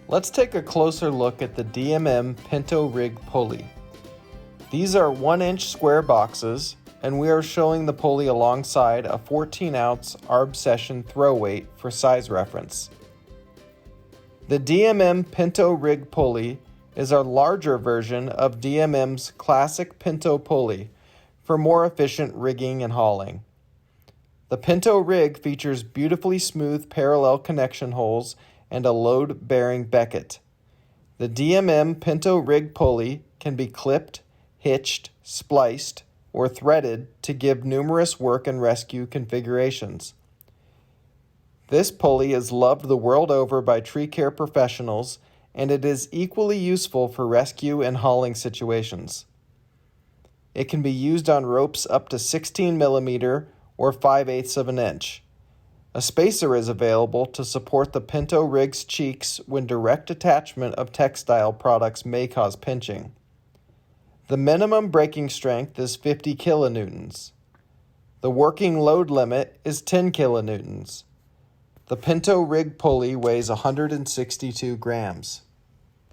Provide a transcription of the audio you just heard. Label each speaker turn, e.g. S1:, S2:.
S1: Let's take a closer look at the DMM Pinto Rig Pulley. These are 1-inch square boxes, and we are showing the pulley alongside a 14-ounce Arbsession throw weight for size reference. The DMM Pinto Rig Pulley is a larger version of DMM's classic Pinto pulley for more efficient rigging and hauling. The Pinto rig features beautifully smooth parallel connection holes and a load-bearing becket. The DMM Pinto Rig Pulley can be clipped, hitched, spliced, or threaded to give numerous work and rescue configurations. This pulley is loved the world over by tree care professionals, and it is equally useful for rescue and hauling situations. It can be used on ropes up to 16 millimeter or 5/8 of an inch. A spacer is available to support the Pinto rig's cheeks when direct attachment of textile products may cause pinching. The minimum braking strength is 50 kilonewtons. The working load limit is 10 kilonewtons. The Pinto rig pulley weighs 162 grams.